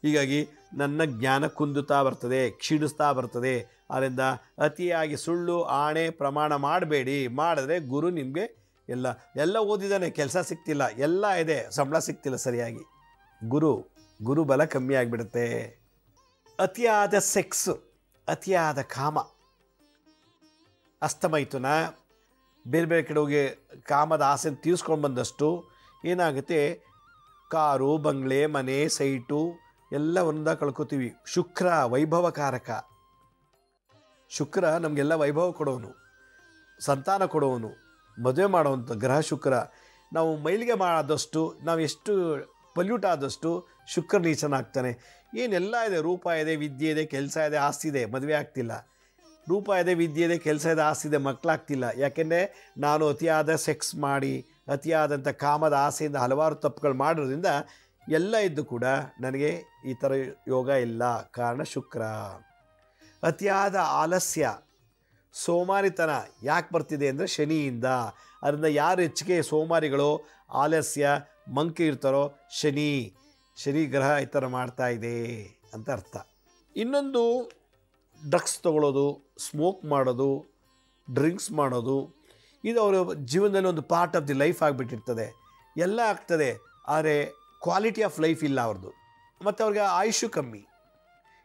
ಹೀಗಾಗಿ ನನ್ನ ಜ್ಞಾನ ಕುಂದುತ್ತಾ ಬರ್ತದೆ, ಕ್ಷೀಣಿಸ್ತಾ ಬರ್ತದೆ. ಆದ್ದರಿಂದ ಅತಿಯಾಗಿ ಸುಳ್ಳು ಆಣೆ ಪ್ರಮಾಣ ಮಾಡಬೇಡಿ. ಮಾಡಿದ್ರೆ ಗುರು ನಿಮಗೆ ಎಲ್ಲ ಓದಿದ್ದಾನೆ, ಕೆಲಸ ಸಿಗ್ತಿಲ್ಲ, ಎಲ್ಲ ಇದೆ, ಸಂಬಳ ಸಿಗ್ತಿಲ್ಲ ಸರಿಯಾಗಿ. ಗುರು ಬಲ ಕಮ್ಮಿ ಆಗಿಬಿಡುತ್ತೆ. ಅತಿಯಾದ ಸೆಕ್ಸ್, ಅತಿಯಾದ ಕಾಮ, ಅಸ್ತಮೈಥುನ, ಬೇರೆ ಬೇರೆ ಕಡೆ ಹೋಗಿ ಕಾಮದ ಆಸೆ ತೀರಿಸ್ಕೊಂಡು ಬಂದಷ್ಟು ಏನಾಗುತ್ತೆ, ಕಾರು, ಬಂಗ್ಲೆ, ಮನೆ, ಸೈಟು ಎಲ್ಲವನ್ನ ಕಳ್ಕೊತೀವಿ. ಶುಕ್ರ ವೈಭವಕಾರಕ. ಶುಕ್ರ ನಮಗೆಲ್ಲ ವೈಭವ ಕೊಡೋನು, ಸಂತಾನ ಕೊಡೋನು, ಮದುವೆ ಮಾಡೋವಂಥ ಗ್ರಹ ಶುಕ್ರ. ನಾವು ಮೈಲಿಗೆ ಮಾಡಾದಷ್ಟು, ನಾವು ಎಷ್ಟು ಪಲ್ಯೂಟ್ ಆದಷ್ಟು ಶುಕ್ರ ನೀಚನಾಗ್ತಾನೆ. ಏನೆಲ್ಲ ಇದೆ, ರೂಪ ಇದೆ, ವಿದ್ಯೆ ಇದೆ, ಕೆಲಸ ಇದೆ, ಆಸ್ತಿ ಇದೆ, ಮದುವೆ ಆಗ್ತಿಲ್ಲ. ರೂಪ ಇದೆ, ವಿದ್ಯೆ ಇದೆ, ಕೆಲಸ ಇದೆ, ಆಸ್ತಿ ಇದೆ, ಮಕ್ಕಳಾಗ್ತಿಲ್ಲ. ಯಾಕೆಂದರೆ ನಾನು ಅತಿಯಾದ ಸೆಕ್ಸ್ ಮಾಡಿ, ಅತಿಯಾದಂಥ ಕಾಮದ ಆಸೆಯಿಂದ ಹಲವಾರು ತಪ್ಪುಗಳು ಮಾಡೋದ್ರಿಂದ ಎಲ್ಲ ಇದ್ದು ಕೂಡ ನನಗೆ ಈ ಥರ ಯೋಗ ಇಲ್ಲ. ಕಾರಣ ಶುಕ್ರ. ಅತಿಯಾದ ಆಲಸ್ಯ, ಸೋಮಾರಿತನ ಯಾಕೆ ಬರ್ತಿದೆ ಅಂದರೆ ಶನಿಯಿಂದ. ಅದರಿಂದ ಯಾರು ಹೆಚ್ಚಿಗೆ ಸೋಮಾರಿಗಳು, ಆಲಸ್ಯ, ಮಂಕಿ ಇರ್ತಾರೋ ಶನಿ ಗ್ರಹ ಈ ಥರ ಮಾಡ್ತಾ ಇದೆ ಅಂತ ಅರ್ಥ. ಇನ್ನೊಂದು, ಡ್ರಗ್ಸ್ ತೊಗೊಳ್ಳೋದು, ಸ್ಮೋಕ್ ಮಾಡೋದು, ಡ್ರಿಂಕ್ಸ್ ಮಾಡೋದು, ಇದು ಅವರ ಜೀವನದಲ್ಲಿ ಒಂದು ಪಾರ್ಟ್ ಆಫ್ ದಿ ಲೈಫ್ ಆಗಿಬಿಟ್ಟಿರ್ತದೆ. ಎಲ್ಲ ಆಗ್ತದೆ, ಆದರೆ ಕ್ವಾಲಿಟಿ ಆಫ್ ಲೈಫ್ ಇಲ್ಲ ಅವ್ರದ್ದು. ಮತ್ತು ಅವ್ರಿಗೆ ಆಯುಷು ಕಮ್ಮಿ.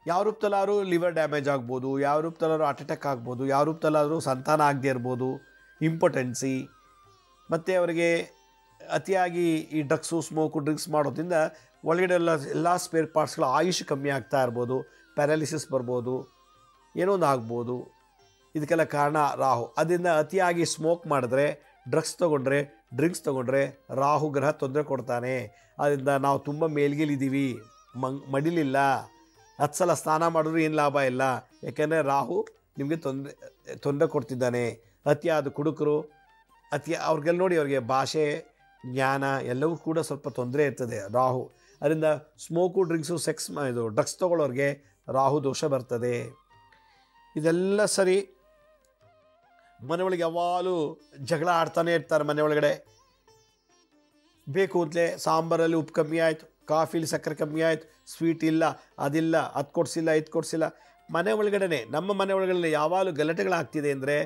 ಯಾವ ರೂಪದಲ್ಲಾದ್ರೂ ಲಿವರ್ ಡ್ಯಾಮೇಜ್ ಆಗ್ಬೋದು, ಯಾವ ರೂಪದಲ್ಲಾದ್ರೂ ಹಾರ್ಟ್ ಅಟ್ಯಾಕ್ ಆಗ್ಬೋದು, ಯಾವ ರೂಪದಲ್ಲಾದ್ರೂ ಸಂತಾನ ಆಗದೆ ಇರ್ಬೋದು, ಇಂಪಾರ್ಟೆನ್ಸಿ. ಮತ್ತು ಅವರಿಗೆ ಅತಿಯಾಗಿ ಈ ಡ್ರಗ್ಸು, ಸ್ಮೋಕು, ಡ್ರಿಂಕ್ಸ್ ಮಾಡೋದ್ರಿಂದ ಒಳಗಡೆ ಎಲ್ಲ ಸ್ಪೇರ್ ಪಾರ್ಟ್ಸ್ಗಳ ಆಯುಷ್ ಕಮ್ಮಿ ಆಗ್ತಾ ಇರ್ಬೋದು, ಪ್ಯಾರಾಲಿಸಿಸ್ ಬರ್ಬೋದು, ಏನೋ ಒಂದು ಆಗ್ಬೋದು. ಇದಕ್ಕೆಲ್ಲ ಕಾರಣ ರಾಹು. ಅದರಿಂದ ಅತಿಯಾಗಿ ಸ್ಮೋಕ್ ಮಾಡಿದ್ರೆ, ಡ್ರಗ್ಸ್ ತೊಗೊಂಡ್ರೆ, ಡ್ರಿಂಕ್ಸ್ ತೊಗೊಂಡ್ರೆ ರಾಹು ಗ್ರಹ ತೊಂದರೆ ಕೊಡ್ತಾನೆ. ಅದರಿಂದ ನಾವು ತುಂಬ ಮೇಲ್ಗೇಲಿದ್ದೀವಿ, ಮಡಿಲಿಲ್ಲ, 10 ಸಲ ಸ್ನಾನ ಮಾಡಿದ್ರು ಏನು ಲಾಭ ಇಲ್ಲ. ಯಾಕೆಂದರೆ ರಾಹು ನಿಮಗೆ ತೊಂದರೆ ಕೊಡ್ತಿದ್ದಾನೆ. ಅತಿಯಾದ ಕುಡುಕರು, ಅವ್ರಿಗೆಲ್ಲ ನೋಡಿ, ಅವ್ರಿಗೆ ಭಾಷೆ, ಜ್ಞಾನ ಎಲ್ಲವೂ ಕೂಡ ಸ್ವಲ್ಪ ತೊಂದರೆ ಇರ್ತದೆ ರಾಹು. ಅದರಿಂದ ಸ್ಮೋಕು, ಡ್ರಿಂಕ್ಸು, ಸೆಕ್ಸ್, ಡ್ರಗ್ಸ್ ತೊಗೊಳ್ಳೋರಿಗೆ ರಾಹು ದೋಷ ಬರ್ತದೆ. ಇದೆಲ್ಲ ಸರಿ. ಮನೆ ಒಳಗೆ ಯಾವಾಗಲೂ ಜಗಳ ಆಡ್ತಾನೆ ಇರ್ತಾರೆ. ಮನೆ ಒಳಗಡೆ ಬೇಕು ಅಂತಲೇ ಸಾಂಬಾರಲ್ಲಿ ಉಪ್ಪು ಕಮ್ಮಿ ಆಯಿತು, ಕಾಫಿಲಿ ಸಕ್ಕರೆ ಕಮ್ಮಿ ಆಯಿತು, ಸ್ವೀಟ್ ಇಲ್ಲ, ಅದಿಲ್ಲ, ಅದು ಕೊಡಿಸಿಲ್ಲ, ಇದು ಕೊಡಿಸಿಲ್ಲ. ಮನೆ ಒಳಗಡೆ, ನಮ್ಮ ಮನೆ ಒಳಗಡೆ ಯಾವಾಗಲೂ ಗಲಾಟೆಗಳಾಗ್ತಿದೆ ಅಂದರೆ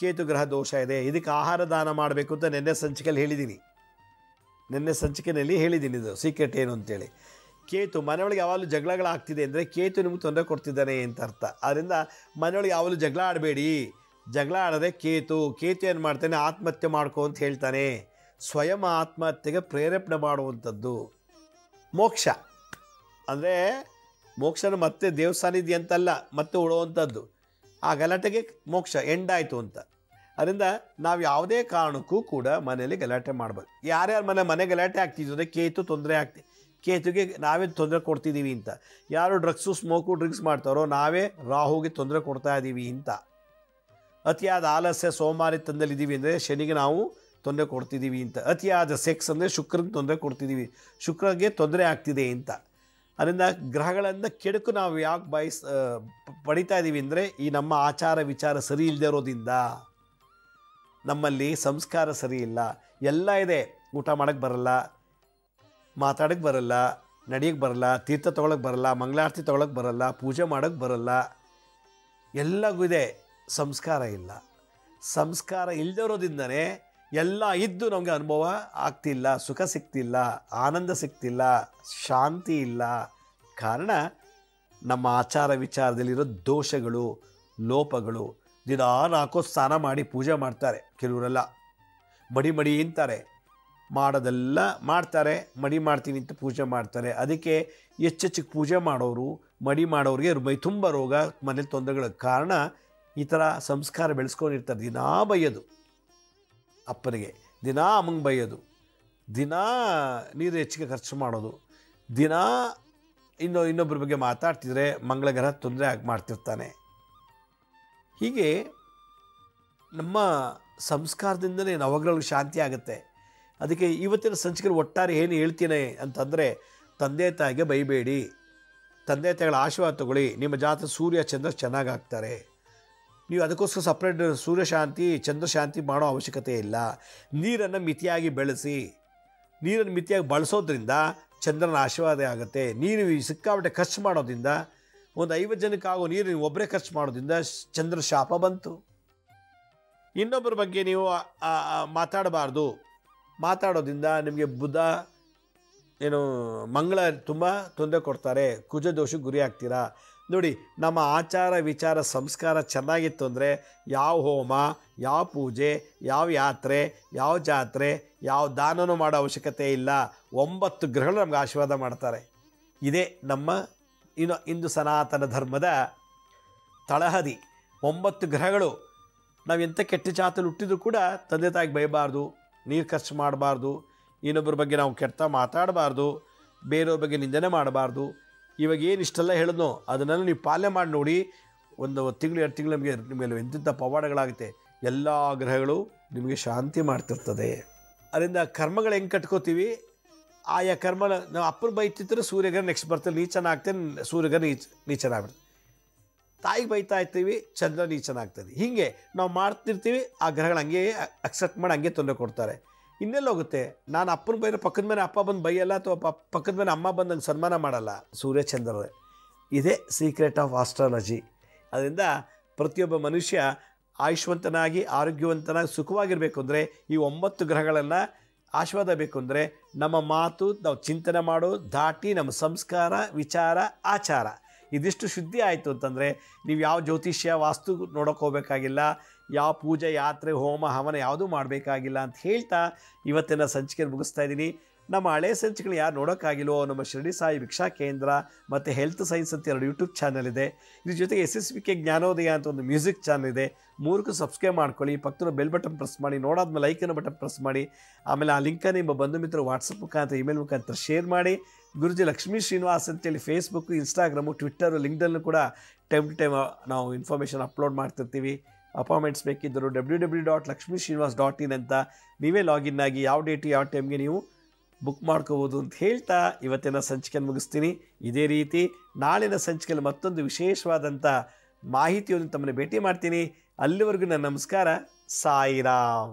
ಕೇತು ಗ್ರಹ ದೋಷ ಇದೆ. ಇದಕ್ಕೆ ಆಹಾರ ದಾನ ಮಾಡಬೇಕು ಅಂತ ನಿನ್ನೆ ಸಂಚಿಕೆಯಲ್ಲಿ ಹೇಳಿದ್ದೀನಿ ಇದು ಸೀಕ್ರೆಟ್ ಏನು ಅಂತೇಳಿ. ಕೇತು ಮನೆಯೊಳಗೆ ಯಾವಾಗಲೂ ಜಗಳಗಳಾಗ್ತಿದೆ ಅಂದರೆ ಕೇತು ನಿಮ್ಗೆ ತೊಂದರೆ ಕೊಡ್ತಿದ್ದಾನೆ ಅಂತ ಅರ್ಥ. ಆದ್ದರಿಂದ ಮನೆಯೊಳಗೆ ಯಾವಾಗಲೂ ಜಗಳ ಆಡಬೇಡಿ. ಜಗಳ ಆಡದೆ ಕೇತು ಏನು ಮಾಡ್ತಾನೆ, ಆತ್ಮಹತ್ಯೆ ಮಾಡ್ಕೊ ಅಂತ ಹೇಳ್ತಾನೆ. ಸ್ವಯಂ ಆತ್ಮಹತ್ಯೆಗೆ ಪ್ರೇರೇಪಣೆ ಮಾಡುವಂಥದ್ದು. ಮೋಕ್ಷ ಅಂದರೆ ಮೋಕ್ಷನ ಮತ್ತೆ ದೇವಸ್ಥಾನಿದ್ಯ ಅಂತಲ್ಲ, ಮತ್ತೆ ಉಳುವಂಥದ್ದು. ಆ ಗಲಾಟೆಗೆ ಮೋಕ್ಷ ಎಂಡಾಯಿತು ಅಂತ. ಅದರಿಂದ ನಾವು ಯಾವುದೇ ಕಾರಣಕ್ಕೂ ಕೂಡ ಮನೆಯಲ್ಲಿ ಗಲಾಟೆ ಮಾಡಬಾರ್ದು. ಯಾರ್ಯಾರ ಮನೆ ಗಲಾಟೆ ಆಗ್ತಿದ್ರೆ ಕೇತು ತೊಂದರೆ ಕೇತುಗೆ ನಾವೇ ತೊಂದರೆ ಕೊಡ್ತಿದ್ದೀವಿ ಅಂತ. ಯಾರು ಡ್ರಗ್ಸು, ಸ್ಮೋಕು, ಡ್ರಿಂಕ್ಸ್ ಮಾಡ್ತಾರೋ ನಾವೇ ರಾಹುಗೆ ತೊಂದರೆ ಕೊಡ್ತಾ ಇದ್ದೀವಿ ಅಂತ. ಅತಿಯಾದ ಆಲಸ್ಯ, ಸೋಮಾರಿತನದಲ್ಲಿದ್ದೀವಿ ಅಂದರೆ ಶನಿಗೆ ನಾವು ತೊಂದರೆ ಕೊಡ್ತಿದ್ದೀವಿ ಅಂತ. ಅತಿಯಾದ ಸೆಕ್ಸ್ ಅಂದರೆ ಶುಕ್ರನಿಗೆ ತೊಂದರೆ ಕೊಡ್ತಿದ್ದೀವಿ, ಶುಕ್ರಗೆ ತೊಂದರೆ ಆಗ್ತಿದೆ ಅಂತ. ಅದರಿಂದ ಗ್ರಹಗಳನ್ನು ಕೆಡಕು ನಾವು ಯಾಕೆ ಪಡಿತಾ ಇದ್ದೀವಿ ಅಂದರೆ ಈ ನಮ್ಮ ಆಚಾರ ವಿಚಾರ ಸರಿ ಇಲ್ಲದೆ ಇರೋದ್ರಿಂದ. ನಮ್ಮಲ್ಲಿ ಸಂಸ್ಕಾರ ಸರಿ ಇಲ್ಲ. ಎಲ್ಲ ಇದೆ, ಊಟ ಮಾಡೋಕ್ಕೆ ಬರಲ್ಲ, ಮಾತಾಡೋಕ್ಕೆ ಬರಲ್ಲ, ನಡೆಯೋಕ್ಕೆ ಬರಲ್ಲ, ತೀರ್ಥ ತೊಗೊಳಕ್ಕೆ ಬರಲ್ಲ, ಮಂಗಳಾರತಿ ತೊಗೊಳಕ್ಕೆ ಬರಲ್ಲ, ಪೂಜೆ ಮಾಡೋಕ್ಕೆ ಬರಲ್ಲ, ಎಲ್ಲವೂ ಇದೆ, ಸಂಸ್ಕಾರ ಇಲ್ಲ. ಸಂಸ್ಕಾರ ಇಲ್ಲದೆ ಇರೋದ್ರಿಂದನೇ ಎಲ್ಲ ಇದ್ದು ನಮಗೆ ಅನುಭವ ಆಗ್ತಿಲ್ಲ, ಸುಖ ಸಿಗ್ತಿಲ್ಲ, ಆನಂದ ಸಿಗ್ತಿಲ್ಲ, ಶಾಂತಿ ಇಲ್ಲ. ಕಾರಣ ನಮ್ಮ ಆಚಾರ ವಿಚಾರದಲ್ಲಿರೋ ದೋಷಗಳು, ಲೋಪಗಳು. ದಿನ 4 ಸ್ನಾನ ಮಾಡಿ ಪೂಜೆ ಮಾಡ್ತಾರೆ ಕೆಲವರೆಲ್ಲ. ಮಡಿ ಅಂತಾರೆ, ಮಾಡೋದೆಲ್ಲ ಮಾಡ್ತಾರೆ, ಮಡಿ ಮಾಡ್ತೀನಿ ಅಂತ ಪೂಜೆ ಮಾಡ್ತಾರೆ. ಅದಕ್ಕೆ ಹೆಚ್ಚೆಚ್ಚಿಗೆ ಪೂಜೆ ಮಾಡೋರು, ಮಡಿ ಮಾಡೋರಿಗೆ ಮೈ ತುಂಬ ರೋಗ, ಮನೇಲಿ ತೊಂದರೆಗಳ ಕಾರಣ ಈ ಥರ ಸಂಸ್ಕಾರ ಬೆಳೆಸ್ಕೊಂಡಿರ್ತಾರೆ. ದಿನಾ ಬೈಯೋದು ಅಪ್ಪನಿಗೆ, ದಿನಾ ಅಮ್ಮಂಗೆ ಬೈಯೋದು, ದಿನಾ ನೀರು ಹೆಚ್ಚಿಗೆ ಖರ್ಚು ಮಾಡೋದು, ದಿನಾ ಇನ್ನೊಬ್ಬರ ಬಗ್ಗೆ ಮಾತಾಡ್ತಿದ್ರೆ ಮಂಗಳಗ್ರಹ ತೊಂದರೆ ಮಾಡ್ತಿರ್ತಾನೆ. ಹೀಗೆ ನಮ್ಮ ಸಂಸ್ಕಾರದಿಂದಲೇ ನವಗ್ರಹಗಳಿಗೆ ಶಾಂತಿ ಆಗುತ್ತೆ. ಅದಕ್ಕೆ ಇವತ್ತಿನ ಸಂಚಿಕೆ ಒಟ್ಟಾರೆ ಏನು ಹೇಳ್ತೀನಿ ಅಂತಂದರೆ, ತಂದೆ ತಾಯಿಗೆ ಬೈಬೇಡಿ, ತಂದೆ ತಾಯಿಗಳ ಆಶೀರ್ವಾದ ತಗೊಳ್ಳಿ. ನಿಮ್ಮ ಜಾತಕ ಸೂರ್ಯ ಚಂದ್ರ ಚೆನ್ನಾಗಾಗ್ತಾರೆ. ನೀವು ಅದಕ್ಕೋಸ್ಕರ ಸಪ್ರೇಟ್ ಸೂರ್ಯ ಶಾಂತಿ, ಚಂದ್ರ ಶಾಂತಿ ಮಾಡೋ ಅವಶ್ಯಕತೆ ಇಲ್ಲ. ನೀರನ್ನು ಮಿತಿಯಾಗಿ ಬೆಳೆಸಿ. ನೀರನ್ನು ಮಿತಿಯಾಗಿ ಬಳಸೋದ್ರಿಂದ ಚಂದ್ರನ ಆಶೀರ್ವಾದ ಆಗುತ್ತೆ. ನೀರು ಸಿಕ್ಕಾಪಟ್ಟೆ ಖರ್ಚು ಮಾಡೋದ್ರಿಂದ, ಒಂದು 50 ಜನಕ್ಕಾಗೋ ನೀರು ನೀವು ಒಬ್ಬರೇ ಖರ್ಚು ಮಾಡೋದ್ರಿಂದ ಚಂದ್ರ ಶಾಪ ಬಂತು. ಇನ್ನೊಬ್ಬರ ಬಗ್ಗೆ ನೀವು ಮಾತಾಡಬಾರ್ದು. ಮಾತಾಡೋದ್ರಿಂದ ನಿಮಗೆ ಬುಧ ಮಂಗಳ ತುಂಬ ತೊಂದರೆ ಕೊಡ್ತಾರೆ, ಕುಜ ದೋಷಕ್ಕೆ ಗುರಿ ಆಗ್ತೀರಾ. ನೋಡಿ, ನಮ್ಮ ಆಚಾರ ವಿಚಾರ ಸಂಸ್ಕಾರ ಚೆನ್ನಾಗಿತ್ತು ಅಂದರೆ ಯಾವ ಹೋಮ, ಯಾವ ಪೂಜೆ, ಯಾವ ಯಾತ್ರೆ, ಯಾವ ಜಾತ್ರೆ, ಯಾವ ದಾನನೂ ಮಾಡೋ ಅವಶ್ಯಕತೆ ಇಲ್ಲ. 9 ಗ್ರಹಗಳು ನಮ್ಗೆ ಆಶೀರ್ವಾದ ಮಾಡ್ತಾರೆ. ಇದೇ ನಮ್ಮ ಇಂದು ಸನಾತನ ಧರ್ಮದ ತಳಹದಿ. 9 ಗ್ರಹಗಳು. ನಾವು ಎಂಥ ಕೆಟ್ಟ ಜಾತಲ್ಲಿ ಹುಟ್ಟಿದ್ರು ಕೂಡ ತಂದೆ ತಾಯಿಗೆ ಬೈಬಾರ್ದು, ನೀರು ಖರ್ಚು ಮಾಡಬಾರ್ದು, ಇನ್ನೊಬ್ಬರ ಬಗ್ಗೆ ನಾವು ಕೆಟ್ಟ ಮಾತಾಡಬಾರ್ದು, ಬೇರೆಯವ್ರ ಬಗ್ಗೆ ನಿಂದನೆ ಮಾಡಬಾರ್ದು. ಇವಾಗ ಏನು ಇಷ್ಟೆಲ್ಲ ಹೇಳಿದ್ನೋ ಅದನ್ನೆಲ್ಲ ನೀವು ಪಾಲನೆ ಮಾಡಿ ನೋಡಿ. 1 ತಿಂಗಳು 2 ತಿಂಗಳು ನಿಮಗೆ ಎಂತೆಂಥ ಪವಾಡಗಳಾಗುತ್ತೆ. ಎಲ್ಲ ಗ್ರಹಗಳು ನಿಮಗೆ ಶಾಂತಿ ಮಾಡ್ತಿರ್ತದೆ. ಅದರಿಂದ ಕರ್ಮಗಳು ಹೆಂಗೆ ಕಟ್ಕೋತೀವಿ, ಆಯಾ ಕರ್ಮ ನಾವು ಅಪ್ಪನ ಬೈತಿದ್ರೆ ಸೂರ್ಯಗ್ರಹ ನೆಕ್ಸ್ಟ್ ಬರ್ತದೆ ನೀಚನಾಗ್ತೇನೆ, ಸೂರ್ಯಗ್ರಹ ನೀಚನಾಗ್ಬಿಡ್ತದೆ. ತಾಯಿಗೆ ಬೈತಾ ಇರ್ತೀವಿ, ಚಂದ್ರ ನೀಚನಾಗ್ತದೆ. ಹೀಗೆ ನಾವು ಮಾಡ್ತಿರ್ತೀವಿ, ಆ ಗ್ರಹಗಳು ಹಂಗೆ ಅಕ್ಸೆಪ್ಟ್ ಮಾಡಿ ಹಂಗೆ ತೊಂದರೆ ಕೊಡ್ತಾರೆ. ಇನ್ನೆಲ್ಲ ಹೋಗುತ್ತೆ. ನಾನು ಅಪ್ಪನ ಬೈದ್ರೆ ಪಕ್ಕದ ಮನೆ ಅಪ್ಪ ಬಂದು ಬೈಯಲ್ಲ, ಅಥವಾ ಪಕ್ಕದ ಮನೆ ಅಮ್ಮ ಬಂದು ನಂಗೆ ಸನ್ಮಾನ ಮಾಡಲ್ಲ. ಸೂರ್ಯಚಂದ್ರರೇ, ಇದೇ ಸೀಕ್ರೆಟ್ ಆಫ್ ಆಸ್ಟ್ರಾಲಜಿ. ಅದರಿಂದ ಪ್ರತಿಯೊಬ್ಬ ಮನುಷ್ಯ ಆಯುಷ್ವಂತನಾಗಿ ಆರೋಗ್ಯವಂತನಾಗಿ ಸುಖವಾಗಿರಬೇಕು ಅಂದರೆ ಈ 9 ಗ್ರಹಗಳನ್ನು ಆಶೀರ್ವಾದ ಬೇಕು ಅಂದರೆ ನಮ್ಮ ಮಾತು, ನಾವು ಚಿಂತನೆ ಮಾಡೋ ದಾಟಿ, ನಮ್ಮ ಸಂಸ್ಕಾರ, ವಿಚಾರ, ಆಚಾರ ಇದಿಷ್ಟು ಶುದ್ಧಿ ಆಯಿತು ಅಂತಂದರೆ ನೀವು ಯಾವ ಜ್ಯೋತಿಷ್ಯ ವಾಸ್ತು ನೋಡೋಕೆ ಹೋಗಬೇಕಾಗಿಲ್ಲ, ಯಾವ ಪೂಜೆ, ಯಾತ್ರೆ, ಹೋಮ, ಹವನ ಯಾವುದೂ ಮಾಡಬೇಕಾಗಿಲ್ಲ ಅಂತ ಹೇಳ್ತಾ ಇವತ್ತಿನ ಸಂಚಿಕೆ ಮುಗಿಸ್ತಾ ಇದ್ದೀನಿ. ನಮ್ಮ ಹಳೆ ಸಂಚಿಕೆಗಳು ಯಾರು ನೋಡೋಕ್ಕಾಗಿಲ್ವೋ ನಮ್ಮ ಶಿರಡಿ ಸಾಯಿ ಭಿಕ್ಷಾ ಕೇಂದ್ರ ಮತ್ತು ಹೆಲ್ತ್ ಸೈನ್ಸ್ ಅಂತ 2 ಯೂಟ್ಯೂಬ್ ಚಾನಲ್ ಇದೆ. ಇದ್ರ ಜೊತೆಗೆ SSVK ಜ್ಞಾನೋದಯ ಅಂತ ಒಂದು ಮ್ಯೂಸಿಕ್ ಚಾನಲ್ ಇದೆ. 3ಕ್ಕೂ ಸಬ್ಸ್ಕ್ರೈಬ್ ಮಾಡ್ಕೊಳ್ಳಿ. ಪಕ್ಕದ ಬೆಲ್ ಬಟನ್ ಪ್ರೆಸ್ ಮಾಡಿ, ನೋಡಾದ್ಮೇಲೆ ಲೈಕನ್ನು ಬಟನ್ ಪ್ರೆಸ್ ಮಾಡಿ. ಆಮೇಲೆ ಆ ಲಿಂಕನ್ನು ನಿಮ್ಮ ಬಂಧು ಮಿತ್ರರು ವಾಟ್ಸಪ್ ಮುಖಾಂತರ, ಇಮೇಲ್ ಮುಖಾಂತರ ಶೇರ್ ಮಾಡಿ. ಗುರುಜಿ ಲಕ್ಷ್ಮೀ ಶ್ರೀನಿವಾಸ್ ಅಂತೇಳಿ ಫೇಸ್ಬುಕ್ಕು, ಇನ್ಸ್ಟಾಗ್ರಾಮು, ಟ್ವಿಟ್ಟರು, ಲಿಂಕ್ಡಲ್ಲೂ ಕೂಡ ಟೈಮ್ ಟು ಟೈಮ್ ನಾವು ಇನ್ಫಾರ್ಮೇಷನ್ ಅಪ್ಲೋಡ್ ಮಾಡ್ತಿರ್ತೀವಿ. ಅಪಾಯಿಂಟ್ಮೆಂಟ್ಸ್ ಬೇಕಿದ್ದರು www.lakshmisrinivas.in ಅಂತ ನೀವೇ ಲಾಗಿನ್ ಆಗಿ ಯಾವ ಡೇಟು ಯಾವ ಟೈಮ್ಗೆ ನೀವು ಬುಕ್ ಮಾಡ್ಕೋಬೋದು ಅಂತ ಹೇಳ್ತಾ ಇವತ್ತಿನ ಸಂಚಿಕೆಯನ್ನು ಮುಗಿಸ್ತೀನಿ. ಇದೇ ರೀತಿ ನಾಳಿನ ಸಂಚಿಕೆಯಲ್ಲಿ ಮತ್ತೊಂದು ವಿಶೇಷವಾದಂಥ ಮಾಹಿತಿಯನ್ನು ತಮ್ಮನ್ನು ಭೇಟಿ ಮಾಡ್ತೀನಿ. ಅಲ್ಲಿವರೆಗೂ ನನ್ನ ನಮಸ್ಕಾರ. ಸಾಯಿರಾಮ್.